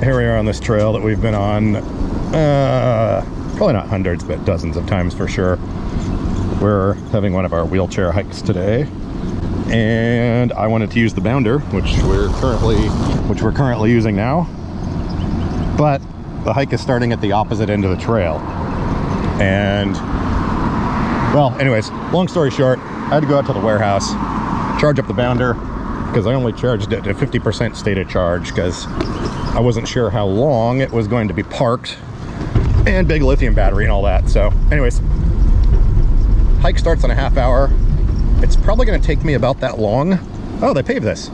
here we are on this trail that we've been on, probably not hundreds, but dozens of times for sure. We're having one of our wheelchair hikes today, and I wanted to use the bounder, which we're currently using now. But the hike is starting at the opposite end of the trail, and well, anyways, long story short, I had to go out to the warehouse, charge up the bounder, because I only charged it to 50% stated charge because I wasn't sure how long it was going to be parked, and big lithium battery and all that. So anyways, hike starts in a half hour. It's probably going to take me about that long. Oh, they paved this.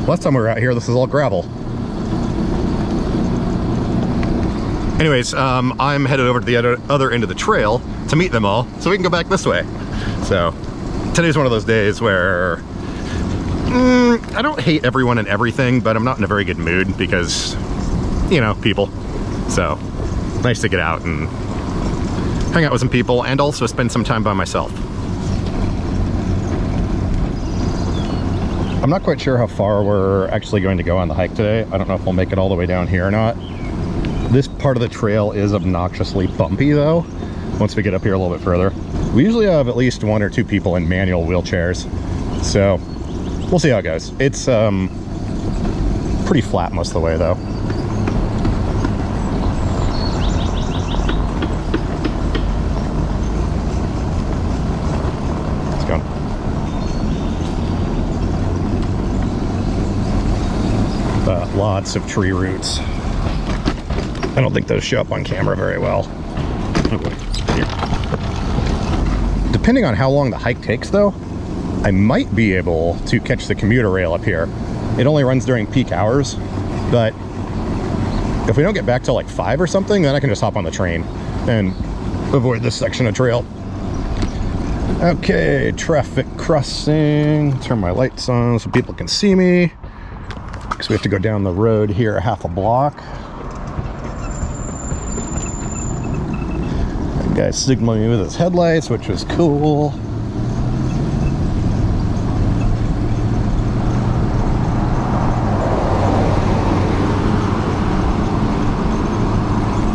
Last time we were out here, this is all gravel. Anyways, I'm headed over to the other end of the trail to meet them all so we can go back this way. So today's one of those days where I don't hate everyone and everything, but I'm not in a very good mood because, you know, people. So nice to get out and hang out with some people and also spend some time by myself. I'm not quite sure how far we're actually going to go on the hike today. I don't know if we'll make it all the way down here or not. This part of the trail is obnoxiously bumpy though, once we get up here a little bit further. We usually have at least 1 or 2 people in manual wheelchairs, so we'll see how it goes. It's pretty flat most of the way though. Let's go. Lots of tree roots. I don't think those show up on camera very well. Oh boy. Here. Depending on how long the hike takes though, I might be able to catch the commuter rail up here. It only runs during peak hours, but if we don't get back till like 5 or something, then I can just hop on the train and avoid this section of trail. Okay, traffic crossing. Turn my lights on so people can see me, because we have to go down the road here half a block. That guy's signaling me with his headlights, which was cool.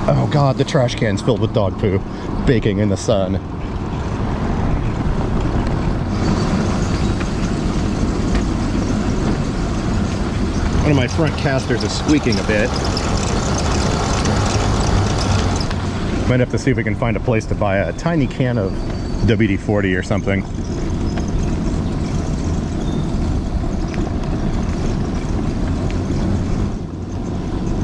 Oh god, the trash can's filled with dog poo, baking in the sun. One of my front casters is squeaking a bit. Might have to see if we can find a place to buy a tiny can of WD-40 or something.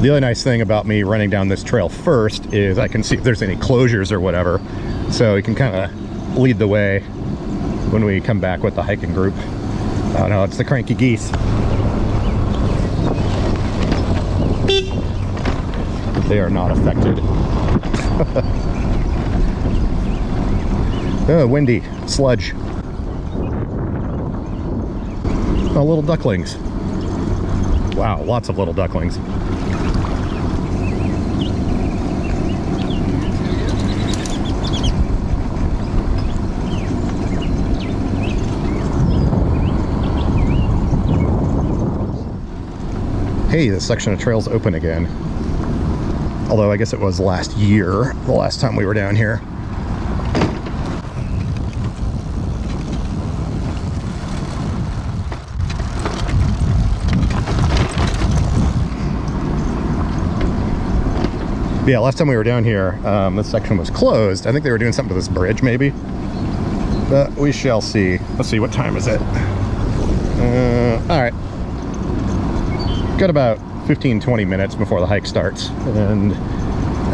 The other nice thing about me running down this trail first is I can see if there's any closures or whatever, so we can kind of lead the way when we come back with the hiking group. Oh no, it's the cranky geese. They are not affected. Oh, windy, sludge. Oh, little ducklings. Wow, lots of little ducklings. Hey, this section of trail's open again. Although I guess it was last year, the last time we were down here. Yeah, last time we were down here, this section was closed. I think they were doing something to this bridge, maybe. But we shall see. Let's see, what time is it? All right. Got about 15-20 minutes before the hike starts, and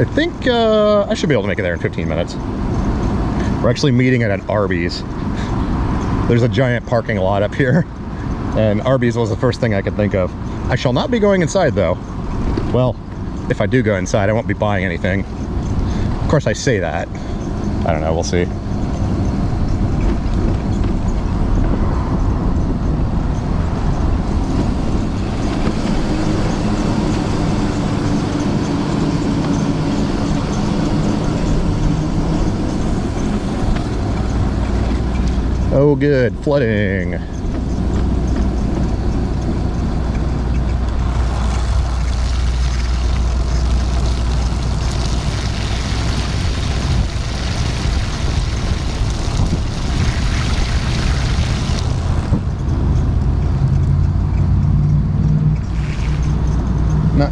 I think I should be able to make it there in 15 minutes. We're actually meeting at an Arby's. There's a giant parking lot up here, and Arby's was the first thing I could think of. I shall not be going inside though. Well, if I do go inside, I won't be buying anything. Of course I say that. I don't know, we'll see. Oh good, flooding.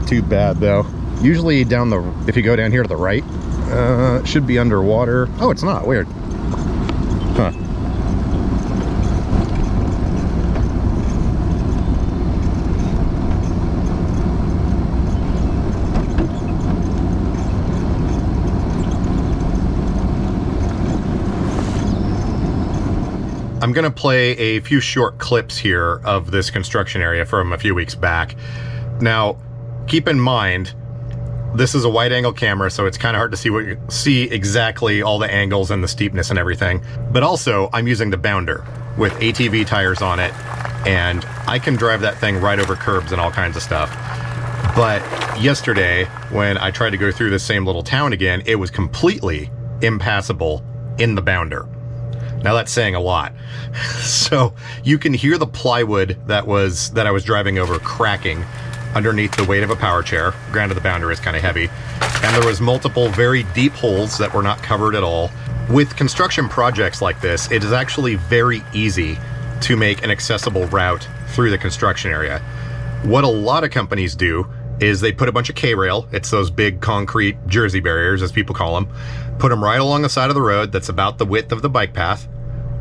too bad though. Usually if you go down here to the right, it should be underwater. Oh, it's not. Weird. Huh. I'm gonna play a few short clips here of this construction area from a few weeks back. Now, keep in mind, this is a wide angle camera, so it's kind of hard to see exactly all the angles and the steepness and everything. But also, I'm using the Bounder with ATV tires on it, and I can drive that thing right over curbs and all kinds of stuff. But yesterday, when I tried to go through the same little town again, it was completely impassable in the Bounder. Now that's saying a lot. So you can hear the plywood that I was driving over cracking underneath the weight of a power chair. Granted, the Bounder is kind of heavy. And there was multiple very deep holes that were not covered at all. With construction projects like this, it is actually very easy to make an accessible route through the construction area. What a lot of companies do is they put a bunch of K-rail, it's those big concrete Jersey barriers as people call them, put them right along the side of the road that's about the width of the bike path,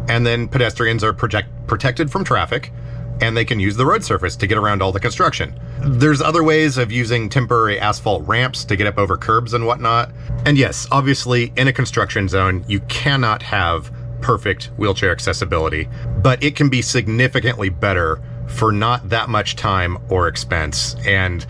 and then pedestrians are protected from traffic, and they can use the road surface to get around all the construction. There's other ways of using temporary asphalt ramps to get up over curbs and whatnot. And yes, obviously in a construction zone, you cannot have perfect wheelchair accessibility, but it can be significantly better for not that much time or expense. And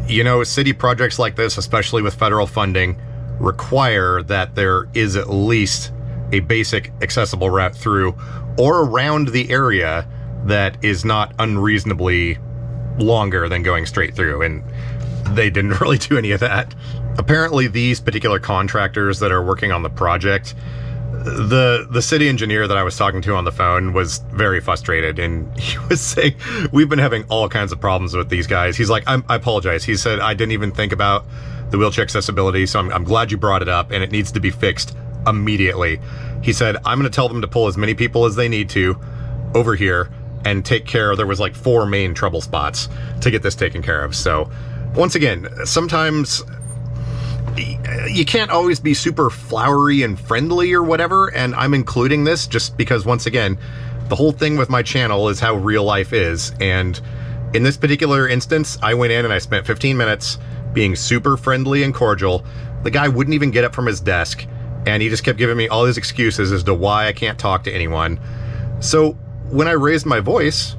you know, city projects like this, especially with federal funding, require that there is at least a basic accessible route through or around the area that is not unreasonably longer than going straight through, and they didn't really do any of that. Apparently these particular contractors that are working on the project, the city engineer that I was talking to on the phone was very frustrated, and he was saying, we've been having all kinds of problems with these guys. He's like, I apologize. He said, I didn't even think about the wheelchair accessibility, so I'm glad you brought it up, and it needs to be fixed immediately. He said, I'm going to tell them to pull as many people as they need to over here and take care. There was like 4 main trouble spots to get this taken care of. So once again, sometimes you can't always be super flowery and friendly or whatever, and I'm including this just because, once again, the whole thing with my channel is how real life is. And in this particular instance, I went in and I spent 15 minutes being super friendly and cordial. The guy wouldn't even get up from his desk, and he just kept giving me all his excuses as to why I can't talk to anyone. So when I raised my voice,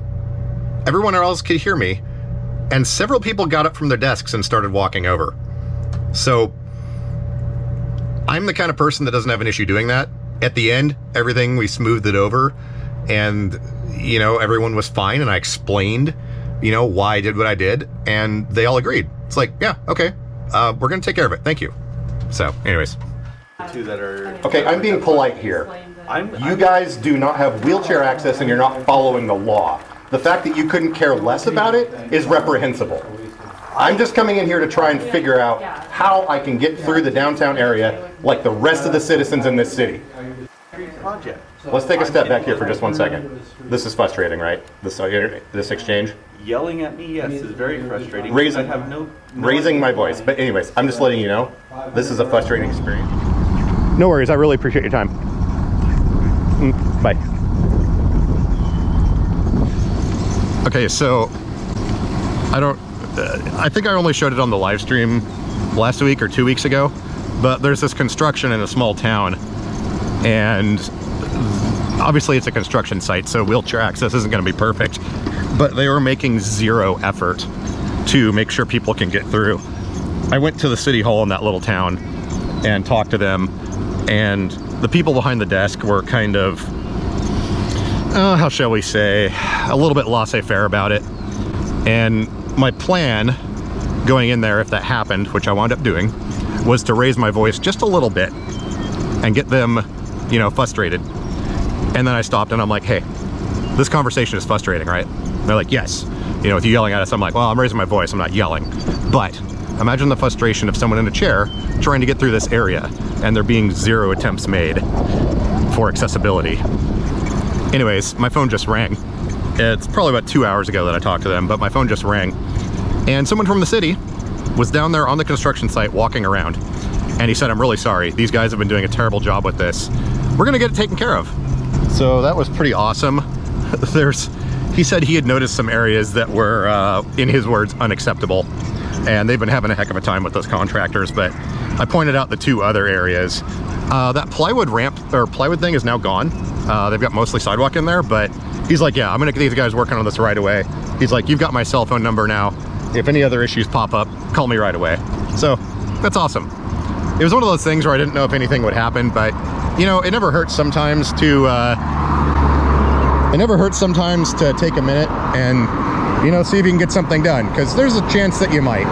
everyone else could hear me, and several people got up from their desks and started walking over. So I'm the kind of person that doesn't have an issue doing that. At the end, we smoothed it over, and, you know, everyone was fine, and I explained, you know, why I did what I did, and they all agreed. It's like, yeah, okay, we're gonna take care of it, thank you. So, anyways. Okay, I'm being polite here. You guys do not have wheelchair access, and you're not following the law. The fact that you couldn't care less about it is reprehensible. I'm just coming in here to try and figure out how I can get through the downtown area like the rest of the citizens in this city. Let's take a step back here for just 1 second. This is frustrating, right? This exchange? Yelling at me, yes, is very frustrating. Raising my voice. But anyways, I'm just letting you know, this is a frustrating experience. No worries, I really appreciate your time. Bye. Okay, so I think I only showed it on the live stream last week or 2 weeks ago, but there's this construction in a small town, and obviously it's a construction site, so wheelchair access isn't going to be perfect, but they were making zero effort to make sure people can get through. I went to the city hall in that little town and talked to them, and the people behind the desk were kind of, how shall we say, a little bit laissez-faire about it. And my plan going in there, if that happened, which I wound up doing, was to raise my voice just a little bit and get them, you know, frustrated. And then I stopped and I'm like, hey, this conversation is frustrating, right? And they're like, yes. You know, with you yelling at us, I'm like, well, I'm raising my voice, I'm not yelling. But imagine the frustration of someone in a chair trying to get through this area and there being 0 attempts made for accessibility. Anyways, my phone just rang. It's probably about 2 hours ago that I talked to them, but my phone just rang. And someone from the city was down there on the construction site walking around. And he said, I'm really sorry. These guys have been doing a terrible job with this. We're gonna get it taken care of. So that was pretty awesome. He said he had noticed some areas that were, in his words, unacceptable. And they've been having a heck of a time with those contractors, but I pointed out the 2 other areas. That plywood ramp, or plywood thing, is now gone. They've got mostly sidewalk in there, but he's like, yeah, I'm gonna get these guys working on this right away. He's like, you've got my cell phone number now. If any other issues pop up, call me right away. So that's awesome. It was one of those things where I didn't know if anything would happen, but you know, it never hurts sometimes to take a minute and, you know, see if you can get something done, because there's a chance that you might.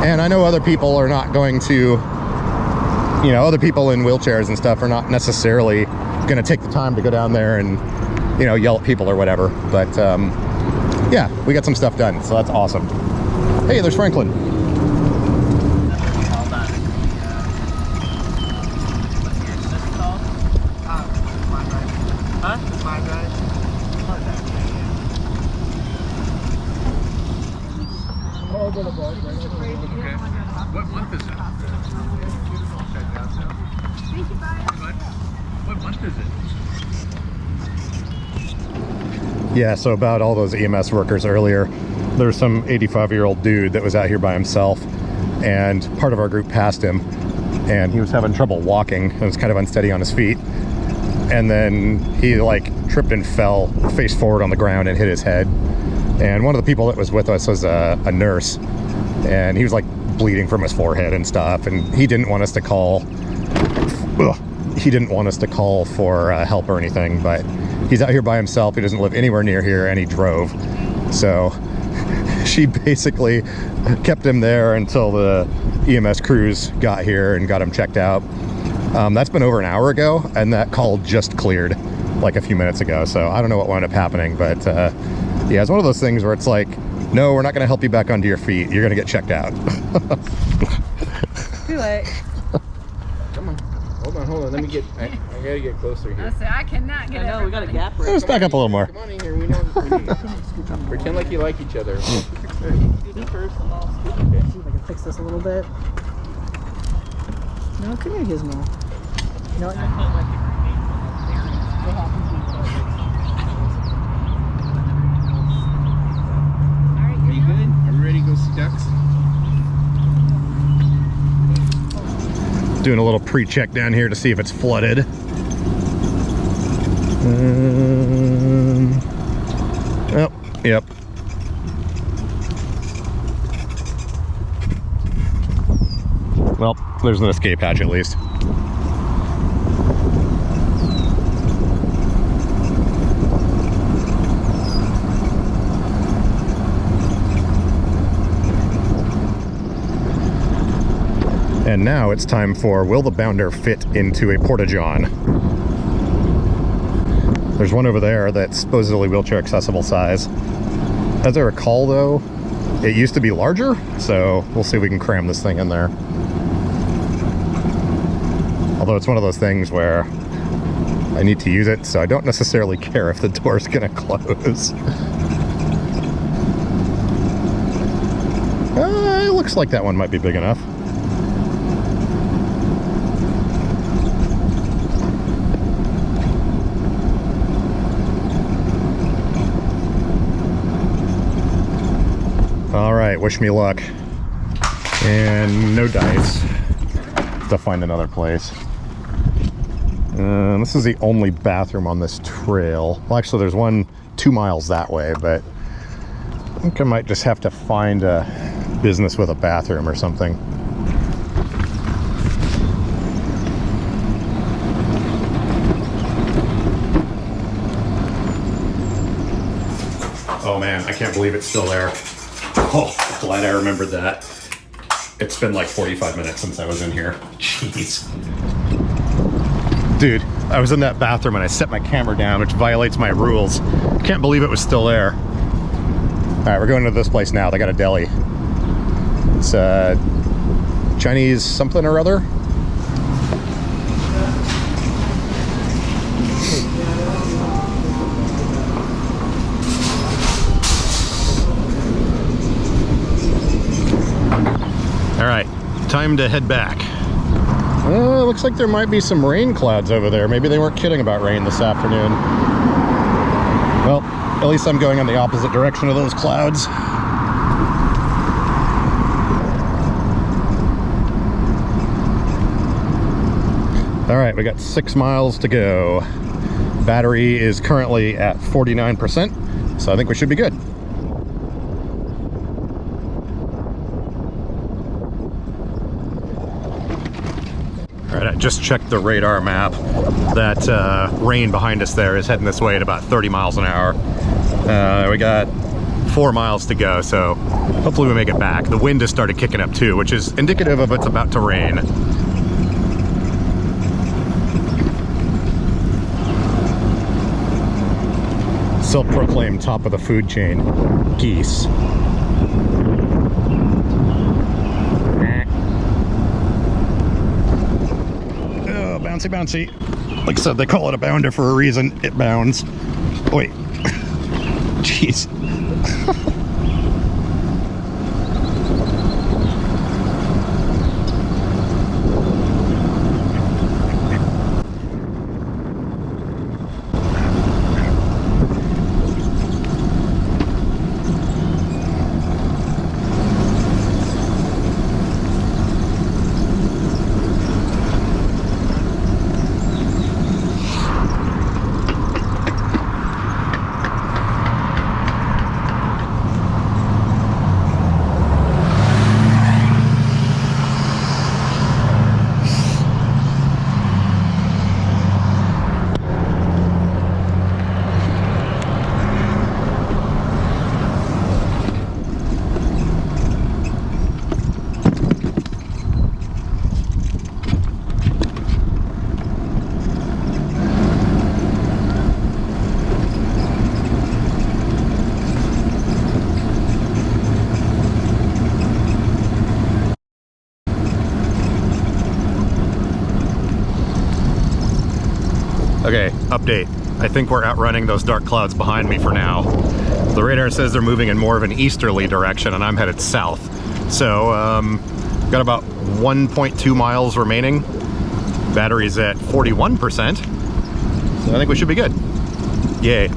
And I know other people are not going to, you know, other people in wheelchairs and stuff are not necessarily going to take the time to go down there and, you know, yell at people or whatever. But yeah, we got some stuff done, so that's awesome. Hey, there's Franklin. What month is it? What month is it? Yeah, so about all those EMS workers earlier, there's some 85-year-old dude that was out here by himself, and part of our group passed him, and he was having trouble walking. It was kind of unsteady on his feet, and then he like tripped and fell face forward on the ground and hit his head. And one of the people that was with us was a nurse, and he was like bleeding from his forehead and stuff, and he didn't want us to call for help or anything, but he's out here by himself. He doesn't live anywhere near here, and he drove. So she basically kept him there until the EMS crews got here and got him checked out. That's been over an hour ago, and that call just cleared like a few minutes ago. So I don't know what wound up happening, but yeah, it's one of those things where it's like, no, we're not going to help you back onto your feet. You're going to get checked out. Too late. Come on. Hold on. Let me get, I gotta get closer here. I cannot get over. We got a gap right. Let's back up a little more. Come on in here. We know. Pretend like you like each other. Do this first and I'll scoot. Okay. See if I can fix this a little bit. No, come here, Gizmo. You know what? Are you good? Are we ready to go see ducks? Doing a little pre-check down here to see if it's flooded. Oh, yep. Well, there's an escape hatch at least. And now it's time for, will the bounder fit into a porta-john? There's one over there that's supposedly wheelchair accessible size. As I recall though, it used to be larger, so we'll see if we can cram this thing in there. Although it's one of those things where I need to use it, so I don't necessarily care if the door's gonna close. It looks like that one might be big enough. All right, wish me luck. And no dice. To find another place. This is the only bathroom on this trail. Well, actually, there's one 2 miles that way, but I think I might just have to find a business with a bathroom or something. Oh man, I can't believe it's still there. Oh, glad I remembered that. It's been like 45 minutes since I was in here. Jeez. Dude, I was in that bathroom and I set my camera down, which violates my rules. Can't believe it was still there. All right, we're going to this place now. They got a deli. It's Chinese something or other. right, time to head back. Looks like there might be some rain clouds over there. Maybe they weren't kidding about rain this afternoon. Well, at least I'm going in the opposite direction of those clouds. All right, we got 6 miles to go. Battery is currently at 49%, so I think we should be good. All right, I just checked the radar map. That rain behind us there is heading this way at about 30 miles an hour. We got 4 miles to go, so hopefully we make it back. The wind has started kicking up too, which is indicative of it's about to rain. Self-proclaimed top of the food chain, geese. Oh, bouncy, bouncy. Like I said, they call it a bounder for a reason. It bounds. Wait. Jeez. Okay, update. I think we're outrunning those dark clouds behind me for now. The radar says they're moving in more of an easterly direction and I'm headed south. So, got about 1.2 miles remaining. Battery's at 41%. So I think we should be good. Yay.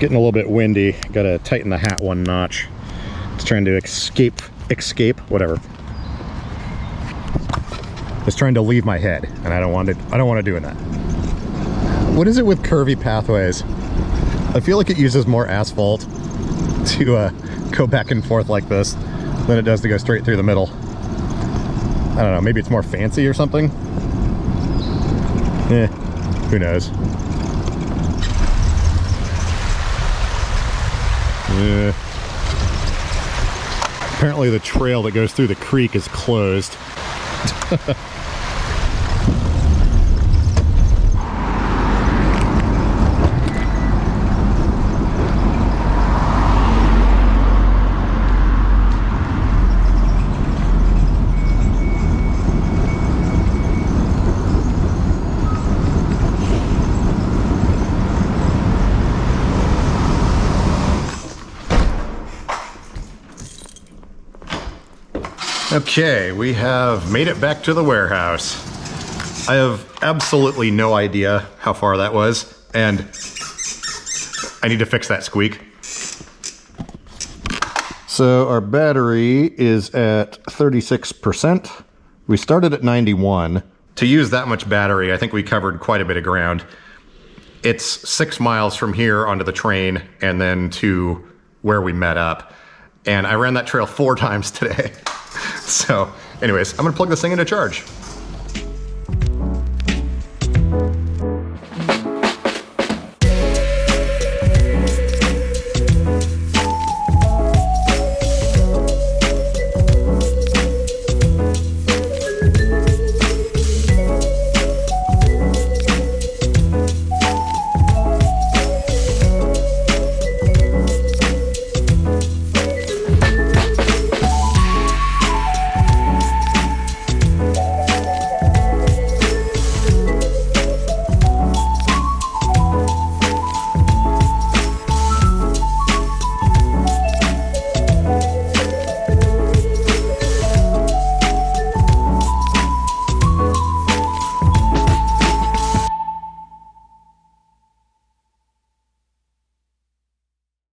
Getting a little bit windy. Gotta tighten the hat one notch. It's trying to escape, whatever. It's trying to leave my head, and I don't want to do that. What is it with curvy pathways? I feel like it uses more asphalt to go back and forth like this than it does to go straight through the middle. I don't know, maybe it's more fancy or something? Who knows? Apparently the trail that goes through the creek is closed. Okay, we have made it back to the warehouse. I have absolutely no idea how far that was, and I need to fix that squeak. So our battery is at 36%. We started at 91. To use that much battery, I think we covered quite a bit of ground. It's 6 miles from here onto the train and then to where we met up. And I ran that trail 4 times today. So anyways, I'm gonna plug this thing into charge.